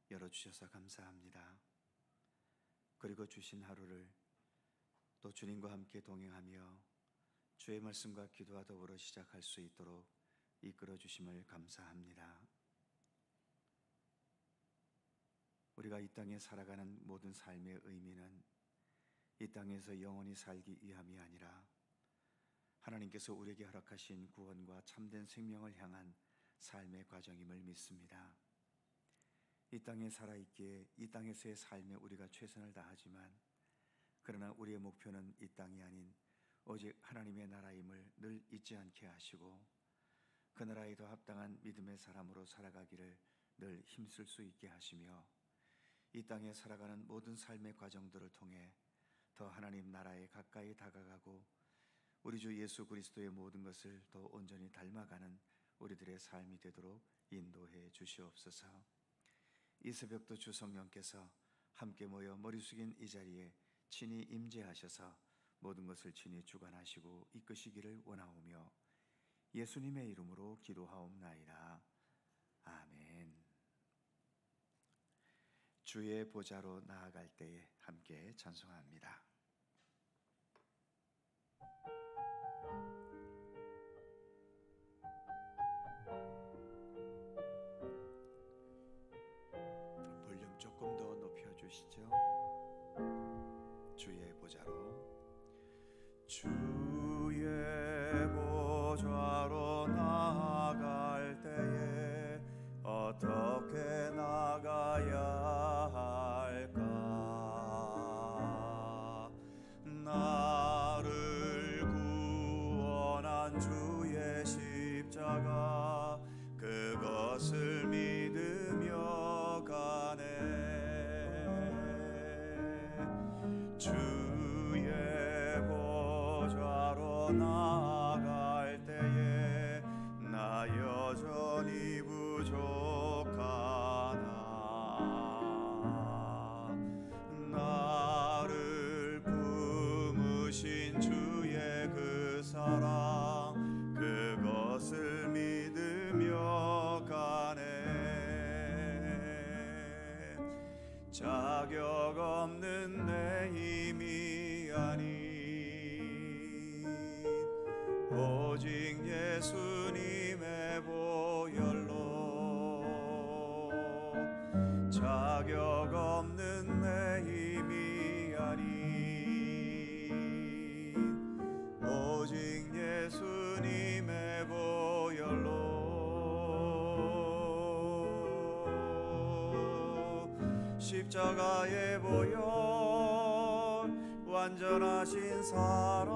열어주셔서 감사합니다. 그리고 주신 하루를 또 주님과 함께 동행하며 주의 말씀과 기도와 더불어 시작할 수 있도록 이끌어 주심을 감사합니다. 우리가 이 땅에 살아가는 모든 삶의 의미는 이 땅에서 영원히 살기 위함이 아니라 하나님께서 우리에게 허락하신 구원과 참된 생명을 향한 삶의 과정임을 믿습니다. 이 땅에 살아있기에 이 땅에서의 삶에 우리가 최선을 다하지만 그러나 우리의 목표는 이 땅이 아닌 오직 하나님의 나라임을 늘 잊지 않게 하시고 그 나라에 더 합당한 믿음의 사람으로 살아가기를 늘 힘쓸 수 있게 하시며 이 땅에 살아가는 모든 삶의 과정들을 통해 더 하나님 나라에 가까이 다가가고 우리 주 예수 그리스도의 모든 것을 더 온전히 닮아가는 우리들의 삶이 되도록 인도해 주시옵소서. 이 새벽도 주 성령께서 함께 모여 머리 숙인 이 자리에 친히 임재하셔서 모든 것을 친히 주관하시고 이끄시기를 원하오며 예수님의 이름으로 기도하옵나이다. 아멘. 주의 보좌로 나아갈 때에 함께 찬송합니다. 볼륨 조금 더 높여주시죠. 주의 보좌로, 주의 보좌로 나아갈 때에 어떻게 나가야 할까? 나를 구원한 주의 십자가 그것을 믿으며 가네. 주의 보좌로 나아갈 때에 나 여전히 부족하나. 나를 품으신 주의 그 사랑 그것을 믿으며 가네. 자격 없는 내 힘이 아닌 오직 예수님의 보혈로 자격 없는 내 힘이 아닌 오직 예수님의 보혈로 십자가의 보혈 완전하신 사랑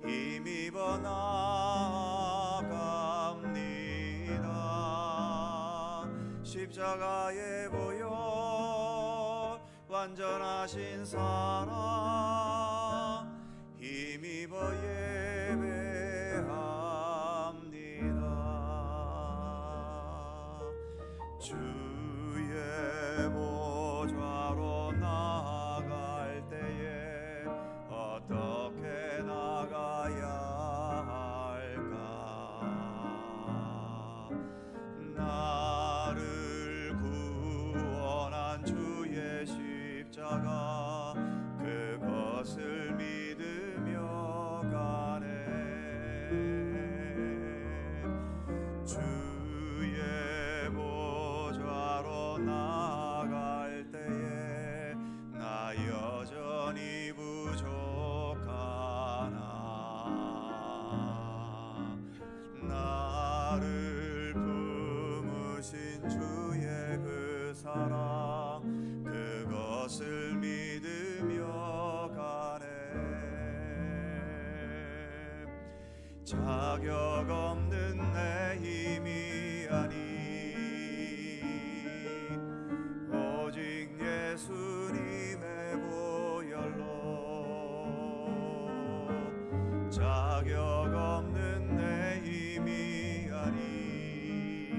힘입어 나아갑니다. 십자가의 보혈 완전하신 사랑 힘입어 예배합니다. 주의 보좌로 나아갈 때에 어떻게 나가야 할까? 나를 구원한 주의 십자가 그것을 믿으며 가네. 주의 보좌로 나아갈 때에 나 여전히 부족하나. 나를 품으신 주의 그 사랑 그것을 믿으며 가네. 자격 없는 내 힘이 아닌 오직 예수님의 보혈로 자격 없는 내 힘이 아닌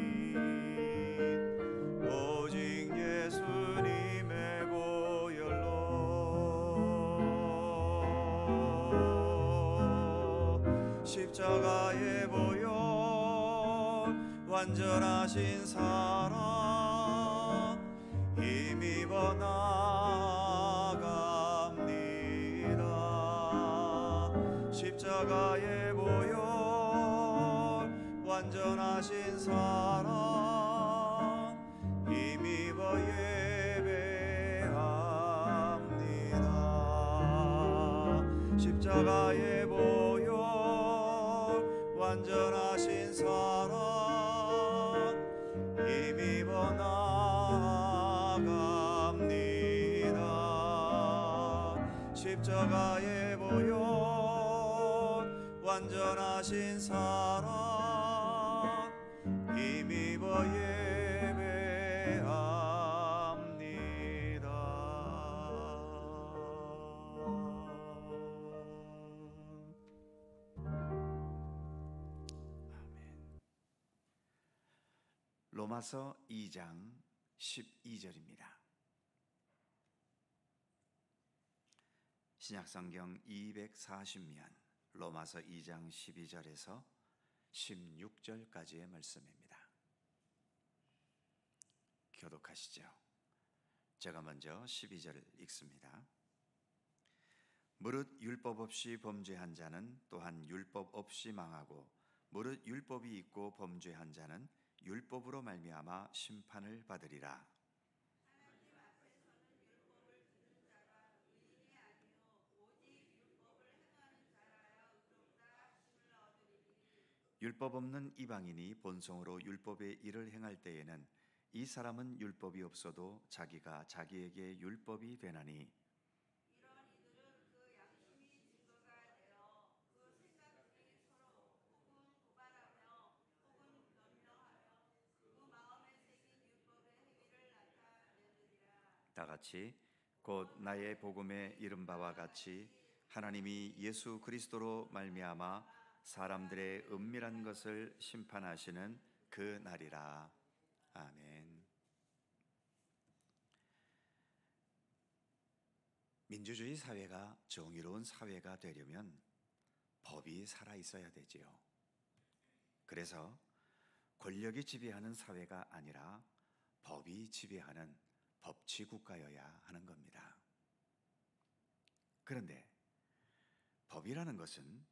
오직 예수님의 보혈로 십자가의 보혈 완전하신 사랑 힘입어 나아갑니다. 십자가의 보혈 완전하신 사랑 힘입어 예배합니다. 십자가의 보혈 완전하신 사랑 힘입어 나아갑니다. 십자가의 보혈 완전하신 사랑 힘입어 예배합니다. 아멘. 로마서 2장 12절입니다. 신약성경 240면 로마서 2장 12절에서 16절까지의 말씀입니다. 교독하시죠. 제가 먼저 12절 읽습니다. 무릇 율법 없이 범죄한 자는 또한 율법 없이 망하고 무릇 율법이 있고 범죄한 자는 율법으로 말미암아 심판을 받으리라. 율법 없는 이방인이 본성으로 율법의 일을 행할 때에는 이 사람은 율법이 없어도 자기가 자기에게 율법이 되나니 이런 이들은 그 양심이 증거가 되어 그 생각 중에 서로 혹은 고발하며 혹은 변명하여 그 마음에 새긴 율법의 행위를 나타내느니라. 다 같이 곧 나의 복음에 이른 바와 같이 하나님이 예수 그리스도로 말미암아 사람들의 은밀한 것을 심판하시는 그 날이라. 아멘. 민주주의 사회가 정의로운 사회가 되려면 법이 살아 있어야 되지요. 그래서 권력이 지배하는 사회가 아니라 법이 지배하는 법치 국가여야 하는 겁니다. 그런데 법이라는 것은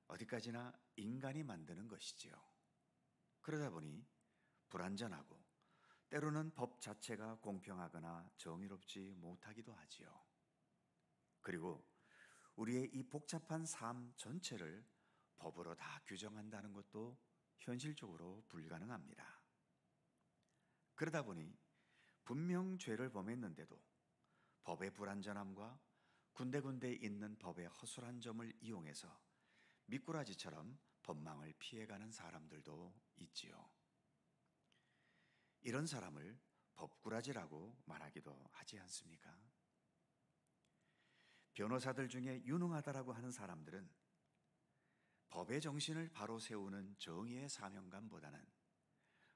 어디까지나 인간이 만드는 것이지요. 그러다 보니 불완전하고 때로는 법 자체가 공평하거나 정의롭지 못하기도 하지요. 그리고 우리의 이 복잡한 삶 전체를 법으로 다 규정한다는 것도 현실적으로 불가능합니다. 그러다 보니 분명 죄를 범했는데도 법의 불완전함과 군데군데 있는 법의 허술한 점을 이용해서 미꾸라지처럼 법망을 피해가는 사람들도 있지요. 이런 사람을 법꾸라지라고 말하기도 하지 않습니까? 변호사들 중에 유능하다라고 하는 사람들은 법의 정신을 바로 세우는 정의의 사명감보다는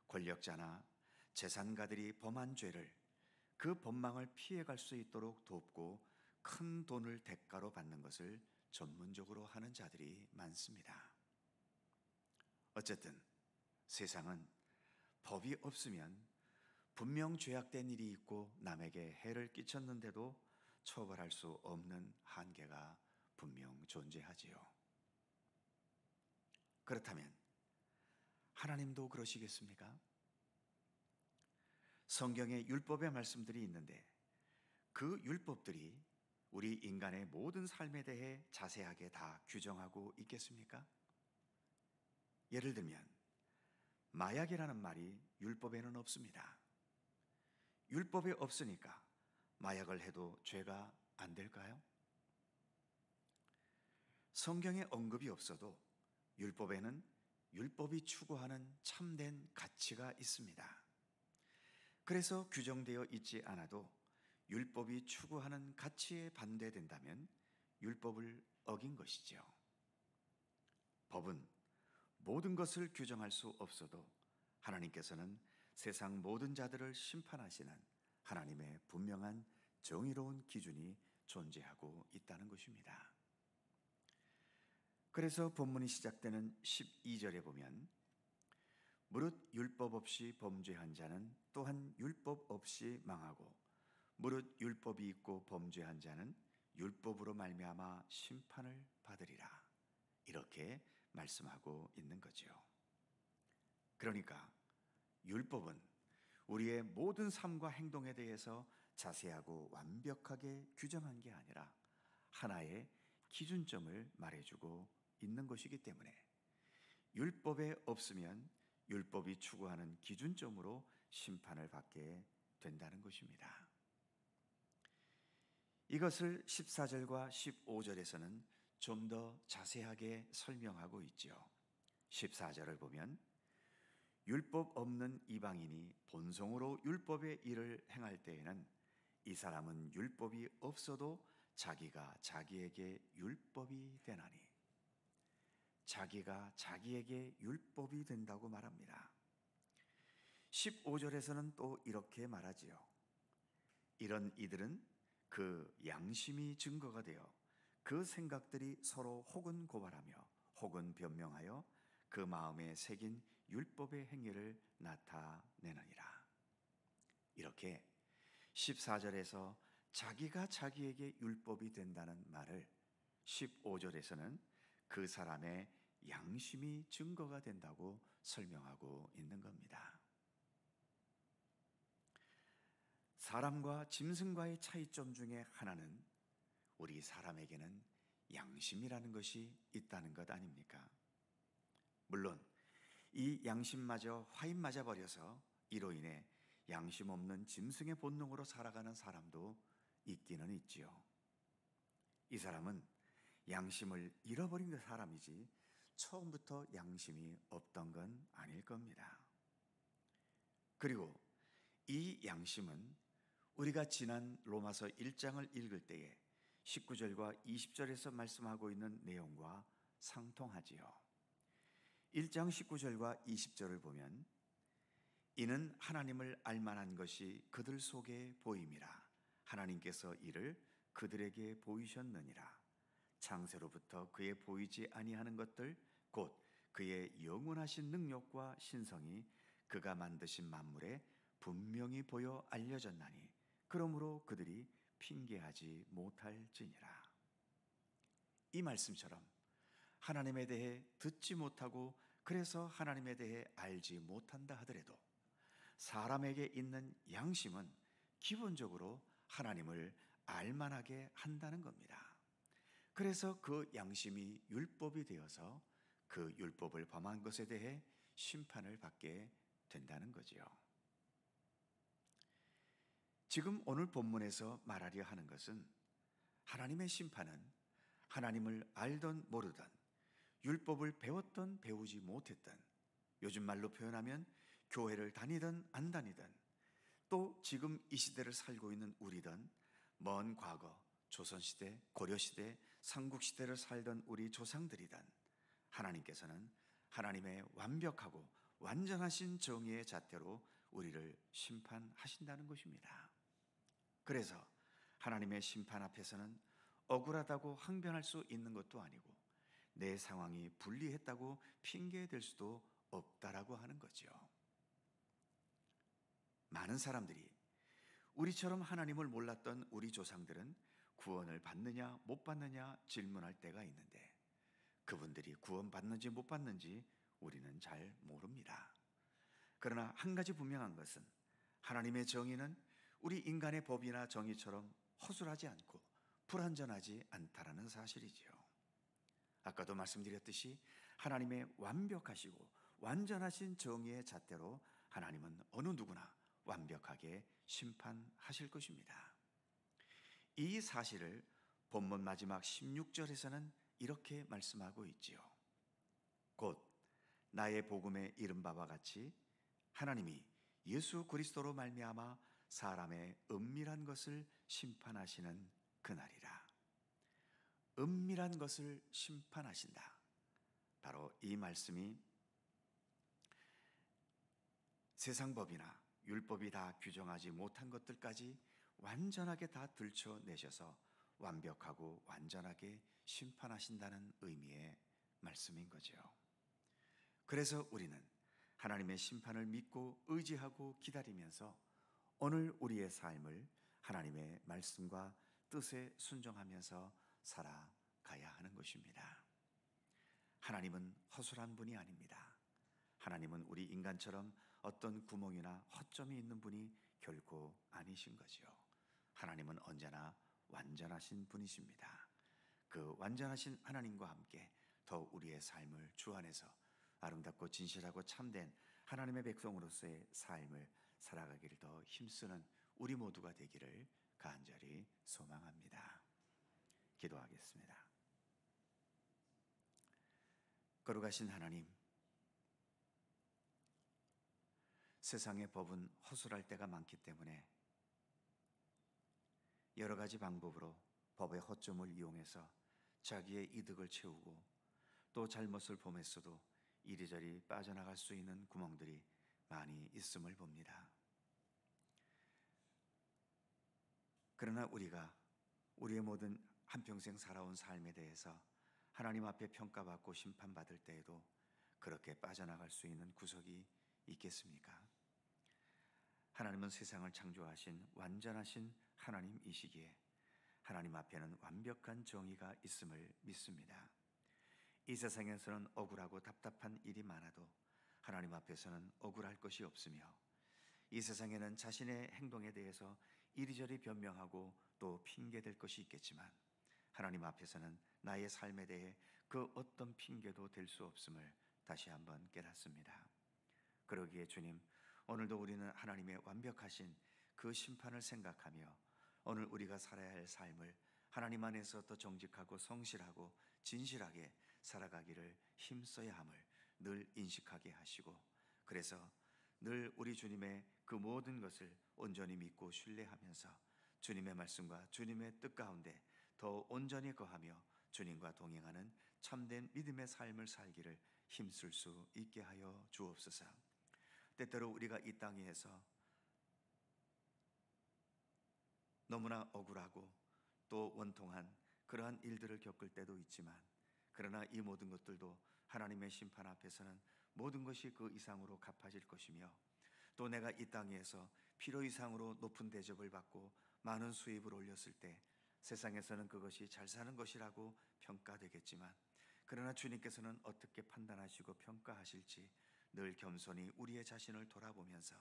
권력자나 재산가들이 범한 죄를 그 법망을 피해갈 수 있도록 돕고 큰 돈을 대가로 받는 것을 전문적으로 하는 자들이 많습니다. 어쨌든 세상은 법이 없으면 분명 죄악된 일이 있고 남에게 해를 끼쳤는데도 처벌할 수 없는 한계가 분명 존재하지요. 그렇다면 하나님도 그러시겠습니까? 성경에 율법의 말씀들이 있는데 그 율법들이 우리 인간의 모든 삶에 대해 자세하게 다 규정하고 있겠습니까? 예를 들면 마약이라는 말이 율법에는 없습니다. 율법에 없으니까 마약을 해도 죄가 안 될까요? 성경에 언급이 없어도 율법에는 율법이 추구하는 참된 가치가 있습니다. 그래서 규정되어 있지 않아도 율법이 추구하는 가치에 반대된다면 율법을 어긴 것이죠. 법은 모든 것을 규정할 수 없어도 하나님께서는 세상 모든 자들을 심판하시는 하나님의 분명한 정의로운 기준이 존재하고 있다는 것입니다. 그래서 본문이 시작되는 12절에 보면 무릇 율법 없이 범죄한 자는 또한 율법 없이 망하고 무릇 율법이 있고 범죄한 자는 율법으로 말미암아 심판을 받으리라. 이렇게 말씀하고 있는 거죠. 그러니까 율법은 우리의 모든 삶과 행동에 대해서 자세하고 완벽하게 규정한 게 아니라 하나의 기준점을 말해주고 있는 것이기 때문에 율법에 없으면 율법이 추구하는 기준점으로 심판을 받게 된다는 것입니다. 이것을 14절과 15절에서는 좀 더 자세하게 설명하고 있죠. 14절을 보면 율법 없는 이방인이 본성으로 율법의 일을 행할 때에는 이 사람은 율법이 없어도 자기가 자기에게 율법이 되나니, 자기가 자기에게 율법이 된다고 말합니다. 15절에서는 또 이렇게 말하지요. 이런 이들은 그 양심이 증거가 되어 그 생각들이 서로 혹은 고발하며 혹은 변명하여 그 마음에 새긴 율법의 행위를 나타내느니라. 이렇게 14절에서 자기가 자기에게 율법이 된다는 말을 15절에서는 그 사람의 양심이 증거가 된다고 설명하고 있는 겁니다. 사람과 짐승과의 차이점 중에 하나는 우리 사람에게는 양심이라는 것이 있다는 것 아닙니까? 물론 이 양심마저 화인 맞아버려서 이로 인해 양심 없는 짐승의 본능으로 살아가는 사람도 있기는 있지요. 이 사람은 양심을 잃어버린 사람이지 처음부터 양심이 없던 건 아닐 겁니다. 그리고 이 양심은 우리가 지난 로마서 1장을 읽을 때에 19절과 20절에서 말씀하고 있는 내용과 상통하지요. 1장 19절과 20절을 보면 이는 하나님을 알만한 것이 그들 속에 보임이라. 하나님께서 이를 그들에게 보이셨느니라. 창세로부터 그의 보이지 아니하는 것들 곧 그의 영원하신 능력과 신성이 그가 만드신 만물에 분명히 보여 알려졌나니 그러므로 그들이 핑계하지 못할지니라. 이 말씀처럼 하나님에 대해 듣지 못하고 그래서 하나님에 대해 알지 못한다 하더라도 사람에게 있는 양심은 기본적으로 하나님을 알만하게 한다는 겁니다. 그래서 그 양심이 율법이 되어서 그 율법을 범한 것에 대해 심판을 받게 된다는 거지요. 지금 오늘 본문에서 말하려 하는 것은 하나님의 심판은 하나님을 알던 모르던 율법을 배웠던 배우지 못했던, 요즘 말로 표현하면 교회를 다니든 안 다니든 또 지금 이 시대를 살고 있는 우리든 먼 과거 조선시대, 고려시대, 삼국시대를 살던 우리 조상들이든 하나님께서는 하나님의 완벽하고 완전하신 정의의 잣대로 우리를 심판하신다는 것입니다. 그래서 하나님의 심판 앞에서는 억울하다고 항변할 수 있는 것도 아니고 내 상황이 불리했다고 핑계댈 수도 없다라고 하는 거죠. 많은 사람들이 우리처럼 하나님을 몰랐던 우리 조상들은 구원을 받느냐 못 받느냐 질문할 때가 있는데 그분들이 구원받는지 못 받는지 우리는 잘 모릅니다. 그러나 한 가지 분명한 것은 하나님의 정의는 우리 인간의 법이나 정의처럼 허술하지 않고 불완전하지 않다라는 사실이지요. 아까도 말씀드렸듯이 하나님의 완벽하시고 완전하신 정의의 잣대로 하나님은 어느 누구나 완벽하게 심판하실 것입니다. 이 사실을 본문 마지막 16절에서는 이렇게 말씀하고 있지요. 곧 나의 복음에 이른 바와 같이 하나님이 예수 그리스도로 말미암아 사람의 은밀한 것을 심판하시는 그날이라. 은밀한 것을 심판하신다. 바로 이 말씀이 세상 법이나 율법이 다 규정하지 못한 것들까지 완전하게 다 들춰내셔서 완벽하고 완전하게 심판하신다는 의미의 말씀인 거죠. 그래서 우리는 하나님의 심판을 믿고 의지하고 기다리면서 오늘 우리의 삶을 하나님의 말씀과 뜻에 순종하면서 살아가야 하는 것입니다. 하나님은 허술한 분이 아닙니다. 하나님은 우리 인간처럼 어떤 구멍이나 허점이 있는 분이 결코 아니신 거지요. 하나님은 언제나 완전하신 분이십니다. 그 완전하신 하나님과 함께 더 우리의 삶을 주 안에서 아름답고 진실하고 참된 하나님의 백성으로서의 삶을 살아가기를 더 힘쓰는 우리 모두가 되기를 간절히 소망합니다. 기도하겠습니다. 거룩하신 하나님, 세상의 법은 허술할 때가 많기 때문에 여러 가지 방법으로 법의 허점을 이용해서 자기의 이득을 채우고 또 잘못을 범했어도 이리저리 빠져나갈 수 있는 구멍들이 많이 있음을 봅니다. 그러나 우리가 우리의 모든 한평생 살아온 삶에 대해서 하나님 앞에 평가받고 심판받을 때에도 그렇게 빠져나갈 수 있는 구석이 있겠습니까? 하나님은 세상을 창조하신 완전하신 하나님이시기에 하나님 앞에는 완벽한 정의가 있음을 믿습니다. 이 세상에서는 억울하고 답답한 일이 많아도 하나님 앞에서는 억울할 것이 없으며 이 세상에는 자신의 행동에 대해서 이리저리 변명하고 또 핑계댈 것이 있겠지만 하나님 앞에서는 나의 삶에 대해 그 어떤 핑계도 될 수 없음을 다시 한번 깨닫습니다. 그러기에 주님, 오늘도 우리는 하나님의 완벽하신 그 심판을 생각하며 오늘 우리가 살아야 할 삶을 하나님 안에서 더 정직하고 성실하고 진실하게 살아가기를 힘써야 함을 늘 인식하게 하시고, 그래서 늘 우리 주님의 그 모든 것을 온전히 믿고 신뢰하면서 주님의 말씀과 주님의 뜻 가운데 더 온전히 거하며 주님과 동행하는 참된 믿음의 삶을 살기를 힘쓸 수 있게 하여 주옵소서. 때때로 우리가 이 땅에서 너무나 억울하고 또 원통한 그러한 일들을 겪을 때도 있지만, 그러나 이 모든 것들도 하나님의 심판 앞에서는 모든 것이 그 이상으로 갚아질 것이며, 또 내가 이 땅에서 필요 이상으로 높은 대접을 받고 많은 수입을 올렸을 때 세상에서는 그것이 잘 사는 것이라고 평가되겠지만, 그러나 주님께서는 어떻게 판단하시고 평가하실지 늘 겸손히 우리의 자신을 돌아보면서,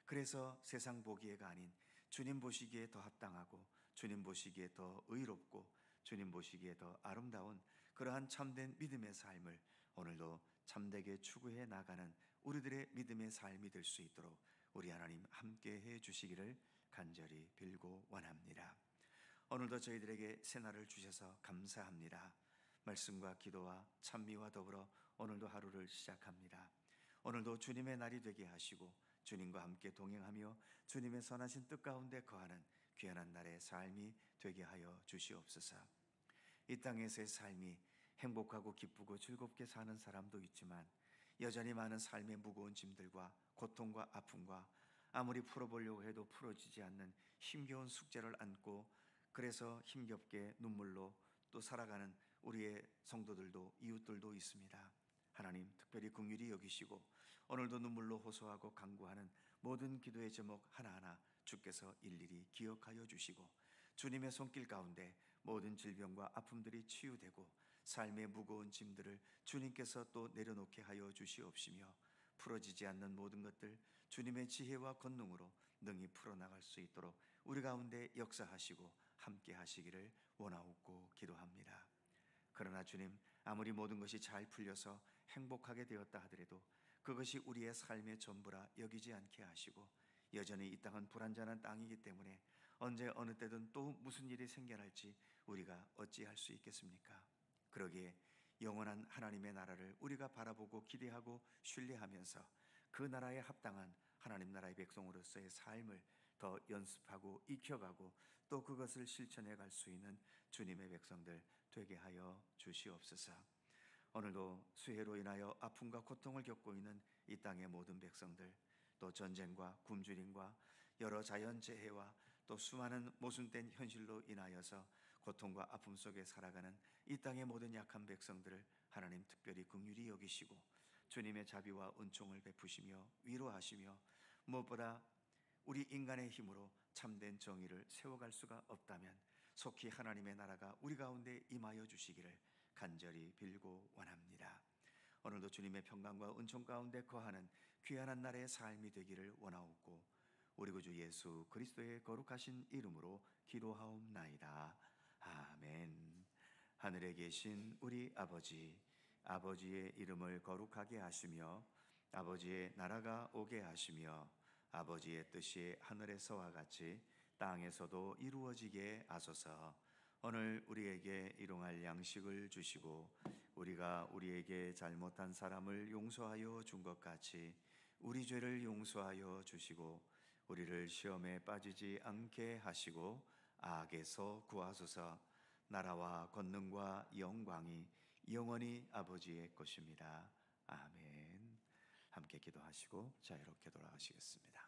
그래서 세상 보기에가 아닌 주님 보시기에 더 합당하고 주님 보시기에 더 의롭고 주님 보시기에 더 아름다운 그러한 참된 믿음의 삶을 오늘도 참되게 추구해 나가는 우리들의 믿음의 삶이 될 수 있도록 우리 하나님 함께 해 주시기를 간절히 빌고 원합니다. 오늘도 저희들에게 새날을 주셔서 감사합니다. 말씀과 기도와 찬미와 더불어 오늘도 하루를 시작합니다. 오늘도 주님의 날이 되게 하시고 주님과 함께 동행하며 주님의 선하신 뜻 가운데 거하는 귀한 날의 삶이 되게 하여 주시옵소서. 이 땅에서의 삶이 행복하고 기쁘고 즐겁게 사는 사람도 있지만 여전히 많은 삶의 무거운 짐들과 고통과 아픔과 아무리 풀어보려고 해도 풀어지지 않는 힘겨운 숙제를 안고 그래서 힘겹게 눈물로 또 살아가는 우리의 성도들도 이웃들도 있습니다. 하나님 특별히 긍휼히 여기시고 오늘도 눈물로 호소하고 간구하는 모든 기도의 제목 하나하나 주께서 일일이 기억하여 주시고 주님의 손길 가운데 모든 질병과 아픔들이 치유되고 삶의 무거운 짐들을 주님께서 또 내려놓게 하여 주시옵시며 풀어지지 않는 모든 것들 주님의 지혜와 권능으로 능히 풀어나갈 수 있도록 우리 가운데 역사하시고 함께 하시기를 원하옵고 기도합니다. 그러나 주님, 아무리 모든 것이 잘 풀려서 행복하게 되었다 하더라도 그것이 우리의 삶의 전부라 여기지 않게 하시고 여전히 이 땅은 불완전한 땅이기 때문에 언제 어느 때든 또 무슨 일이 생겨날지 우리가 어찌할 수 있겠습니까? 그러기에 영원한 하나님의 나라를 우리가 바라보고 기대하고 신뢰하면서 그 나라에 합당한 하나님 나라의 백성으로서의 삶을 더 연습하고 익혀가고 또 그것을 실천해 갈 수 있는 주님의 백성들 되게 하여 주시옵소서. 오늘도 수해로 인하여 아픔과 고통을 겪고 있는 이 땅의 모든 백성들, 또 전쟁과 굶주림과 여러 자연재해와 또 수많은 모순된 현실로 인하여서 고통과 아픔 속에 살아가는 이 땅의 모든 약한 백성들을 하나님 특별히 긍휼히 여기시고 주님의 자비와 은총을 베푸시며 위로하시며 무엇보다 우리 인간의 힘으로 참된 정의를 세워갈 수가 없다면 속히 하나님의 나라가 우리 가운데 임하여 주시기를 간절히 빌고 원합니다. 오늘도 주님의 평강과 은총 가운데 거하는 귀한 날의 삶이 되기를 원하옵고 우리 구주 예수 그리스도의 거룩하신 이름으로 기도하옵나이다. 아멘. 하늘에 계신 우리 아버지, 아버지의 이름을 거룩하게 하시며 아버지의 나라가 오게 하시며 아버지의 뜻이 하늘에서와 같이 땅에서도 이루어지게 하소서. 오늘 우리에게 일용할 양식을 주시고 우리가 우리에게 잘못한 사람을 용서하여 준 것 같이 우리 죄를 용서하여 주시고 우리를 시험에 빠지지 않게 하시고 악에서 구하소서. 나라와 권능과 영광이 영원히 아버지의 것입니다. 아멘. 함께 기도하시고 자유롭게 돌아가시겠습니다.